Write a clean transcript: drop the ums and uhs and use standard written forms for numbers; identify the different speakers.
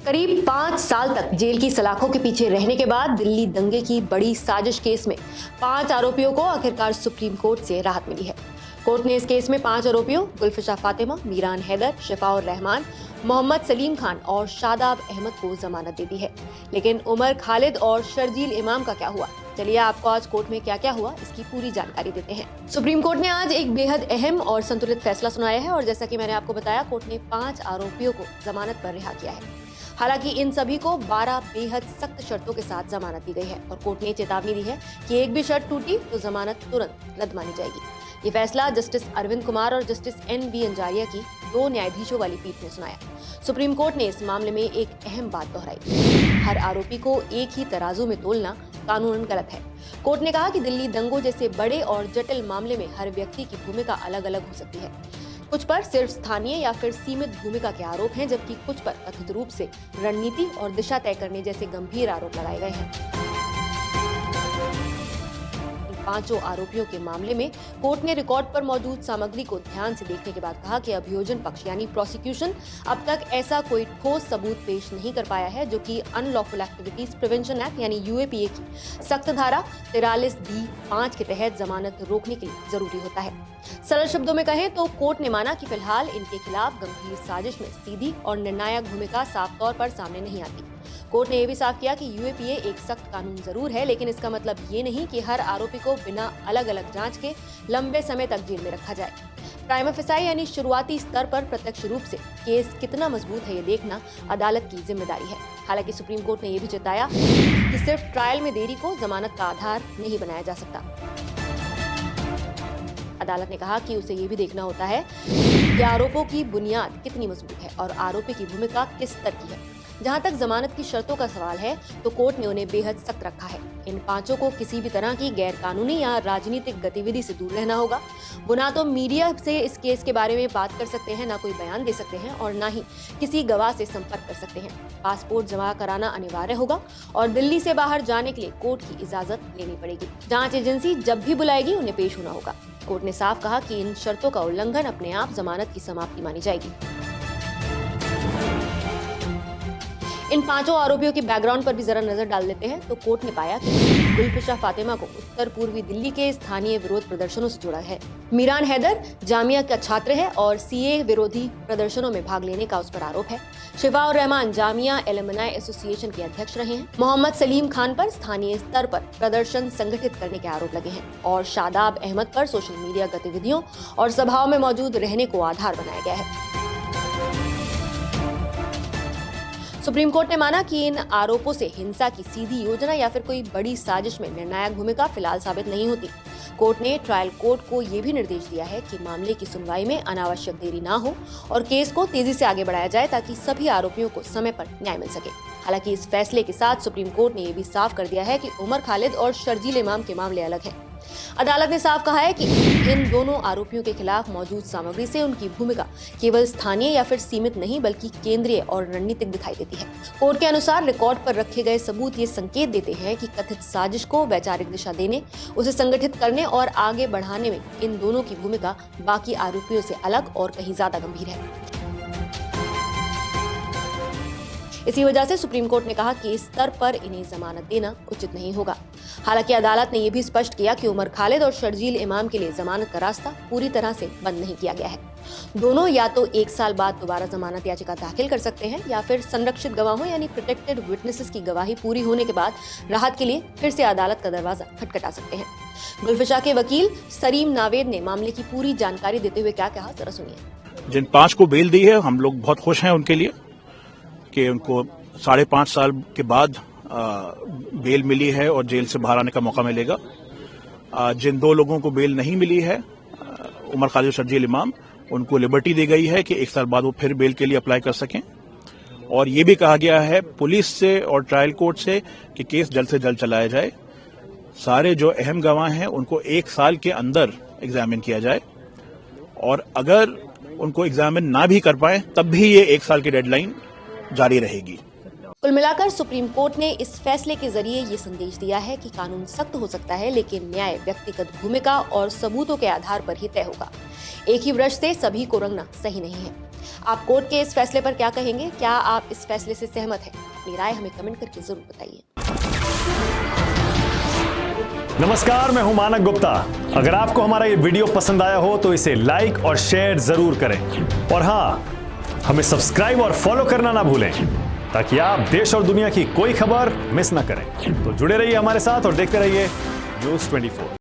Speaker 1: करीब 5 साल तक जेल की सलाखों के पीछे रहने के बाद दिल्ली दंगे की बड़ी साजिश केस में 5 आरोपियों को आखिरकार सुप्रीम कोर्ट से राहत मिली है। कोर्ट ने इस केस में 5 आरोपियों गुलफिशा फातिमा, मीरान हैदर, शिफाउर रहमान, मोहम्मद सलीम खान और शादाब अहमद को जमानत दे दी है। लेकिन उमर खालिद और शर्जील इमाम का क्या हुआ? चलिए आपको आज कोर्ट में क्या क्या हुआ इसकी पूरी जानकारी देते हैं। सुप्रीम कोर्ट ने आज एक बेहद अहम और संतुलित फैसला सुनाया है और जैसा कि मैंने आपको बताया, कोर्ट ने 5 आरोपियों को जमानत पर रिहा किया है। हालांकि इन सभी को 12 बेहद सख्त शर्तों के साथ जमानत दी गई है और कोर्ट ने चेतावनी दी है कि एक भी शर्त टूटी तो जमानत तुरंत रद्द मानी जाएगी। ये फैसला जस्टिस अरविंद कुमार और जस्टिस NV अंजारिया की 2 न्यायाधीशों वाली पीठ ने सुनाया। सुप्रीम कोर्ट ने इस मामले में एक अहम बात दोहराई। हर आरोपी को एक ही तराजू में तोलना कानूनन गलत है। कोर्ट ने कहा कि दिल्ली दंगों जैसे बड़े और जटिल मामले में हर व्यक्ति की भूमिका अलग अलग हो सकती है। कुछ पर सिर्फ स्थानीय या फिर सीमित भूमिका के आरोप हैं, जबकि कुछ पर कथित रूप से रणनीति और दिशा तय करने जैसे गंभीर आरोप लगाए गए हैं। 5 आरोपियों के मामले में कोर्ट ने रिकॉर्ड पर मौजूद सामग्री को ध्यान से देखने के बाद कहा कि अभियोजन पक्ष यानी प्रोसिक्यूशन अब तक ऐसा कोई ठोस सबूत पेश नहीं कर पाया है जो कि अनलॉफुल एक्टिविटीज प्रिवेंशन एक्ट यानी UAPA की सख्त धारा 43B(5) के तहत जमानत रोकने के लिए जरूरी होता है। सरल शब्दों में कहें तो कोर्ट ने माना कि फिलहाल इनके खिलाफ गंभीर साजिश में सीधी और निर्णायक भूमिका साफ तौर पर सामने नहीं आती। कोर्ट ने यह भी साफ किया कि UAPA एक सख्त कानून जरूर है, लेकिन इसका मतलब ये नहीं कि हर आरोपी को बिना अलग अलग जांच के लंबे समय तक जेल में रखा जाए। प्राइमा फेसाई यानी शुरुआती स्तर पर प्रत्यक्ष रूप से केस कितना मजबूत है ये देखना अदालत की जिम्मेदारी है। हालांकि सुप्रीम कोर्ट ने यह भी जताया कि सिर्फ ट्रायल में देरी को जमानत का आधार नहीं बनाया जा सकता। अदालत ने कहा कि उसे ये भी देखना होता है कि आरोपों की बुनियाद कितनी मजबूत है और आरोपी की भूमिका किस स्तर की है। जहां तक जमानत की शर्तों का सवाल है तो कोर्ट ने उन्हें बेहद सख्त रखा है। इन 5 को किसी भी तरह की गैर कानूनी या राजनीतिक गतिविधि से दूर रहना होगा। वो ना तो मीडिया से इस केस के बारे में बात कर सकते हैं, ना कोई बयान दे सकते हैं और ना ही किसी गवाह से संपर्क कर सकते हैं। पासपोर्ट जमा कराना अनिवार्य होगा और दिल्ली से बाहर जाने के लिए कोर्ट की इजाजत लेनी पड़ेगी। जांच एजेंसी जब भी बुलाएगी उन्हें पेश होना होगा। कोर्ट ने साफ कहा कि इन शर्तों का उल्लंघन अपने आप जमानत की समाप्ति मानी जाएगी। इन 5 आरोपियों के बैकग्राउंड पर भी जरा नजर डाल लेते हैं तो कोर्ट ने पाया कि गुलफिशा फातिमा को उत्तर पूर्वी दिल्ली के स्थानीय विरोध प्रदर्शनों से जुड़ा है। मीरान हैदर जामिया का छात्र है और CA विरोधी प्रदर्शनों में भाग लेने का उस पर आरोप है। शिफाउर रहमान जामिया एलुमनाई एसोसिएशन के अध्यक्ष रहे हैं। मोहम्मद सलीम खान पर स्थानीय स्तर पर प्रदर्शन संगठित करने के आरोप लगे हैं और शादाब अहमद पर सोशल मीडिया गतिविधियों और सभाओं में मौजूद रहने को आधार बनाया गया है। सुप्रीम कोर्ट ने माना कि इन आरोपों से हिंसा की सीधी योजना या फिर कोई बड़ी साजिश में निर्णायक भूमिका फिलहाल साबित नहीं होती। कोर्ट ने ट्रायल कोर्ट को ये भी निर्देश दिया है कि मामले की सुनवाई में अनावश्यक देरी ना हो और केस को तेजी से आगे बढ़ाया जाए ताकि सभी आरोपियों को समय पर न्याय मिल सके। हालांकि इस फैसले के साथ सुप्रीम कोर्ट ने यह भी साफ कर दिया है कि उमर खालिद और शर्जील इमाम के मामले अलग हैं। अदालत ने साफ कहा है कि इन दोनों आरोपियों के खिलाफ मौजूद सामग्री से उनकी भूमिका केवल स्थानीय या फिर सीमित नहीं बल्कि केंद्रीय और रणनीतिक दिखाई देती है। कोर्ट के अनुसार रिकॉर्ड पर रखे गए सबूत ये संकेत देते हैं कि कथित साजिश को वैचारिक दिशा देने, उसे संगठित करने और आगे बढ़ाने में इन दोनों की भूमिका बाकी आरोपियों से अलग और कहीं ज्यादा गंभीर है। इसी वजह से सुप्रीम कोर्ट ने कहा कि इस स्तर पर इन्हें जमानत देना उचित नहीं होगा। हालांकि अदालत ने यह भी स्पष्ट किया कि उमर खालिद और शर्जील इमाम के लिए जमानत का रास्ता पूरी तरह से बंद नहीं किया गया है। दोनों या तो 1 साल बाद दोबारा जमानत याचिका दाखिल कर सकते हैं या फिर संरक्षित गवाहों यानी प्रोटेक्टेड विटनेसेस की गवाही पूरी होने के बाद राहत के लिए फिर से अदालत का दरवाजा खटखटा सकते हैं। गुलफिशा के वकील सरीम नावेद ने मामले की पूरी जानकारी देते हुए क्या कहा, जरा सुनिए।
Speaker 2: जिन 5 को बेल दी है हम लोग बहुत खुश हैं उनके लिए कि उनको 5.5 साल के बाद बेल मिली है और जेल से बाहर आने का मौका मिलेगा। जिन 2 लोगों को बेल नहीं मिली है, उमर खालिद और शर्जील इमाम, उनको लिबर्टी दी गई है कि 1 साल बाद वो फिर बेल के लिए अप्लाई कर सकें। और ये भी कहा गया है पुलिस से और ट्रायल कोर्ट से कि केस जल्द से जल्द चलाया जाए। सारे जो अहम गवाह हैं उनको 1 साल के अंदर एग्जामिन किया जाए और अगर उनको एग्जामिन ना भी कर पाए तब भी ये 1 साल की डेडलाइन जारी रहेगी।
Speaker 1: कुल मिलाकर सुप्रीम कोर्ट ने इस फैसले के जरिए ये संदेश दिया है कि कानून सख्त हो सकता है लेकिन न्याय व्यक्तिगत भूमिका और सबूतों के आधार पर ही तय होगा। एक ही ब्रश से सभी को रंगना सही नहीं है। आप कोर्ट के इस फैसले पर क्या कहेंगे? क्या आप इस फैसले से सहमत हैं? अपनी राय हमें कमेंट करके जरूर बताइए।
Speaker 3: नमस्कार, मैं हूं मानक गुप्ता। अगर आपको हमारा ये वीडियो पसंद आया हो तो इसे लाइक और शेयर जरूर करें और हां, हमें सब्सक्राइब और फॉलो करना ना भूलें ताकि आप देश और दुनिया की कोई खबर मिस ना करें। तो जुड़े रहिए हमारे साथ और देखते रहिए News 24।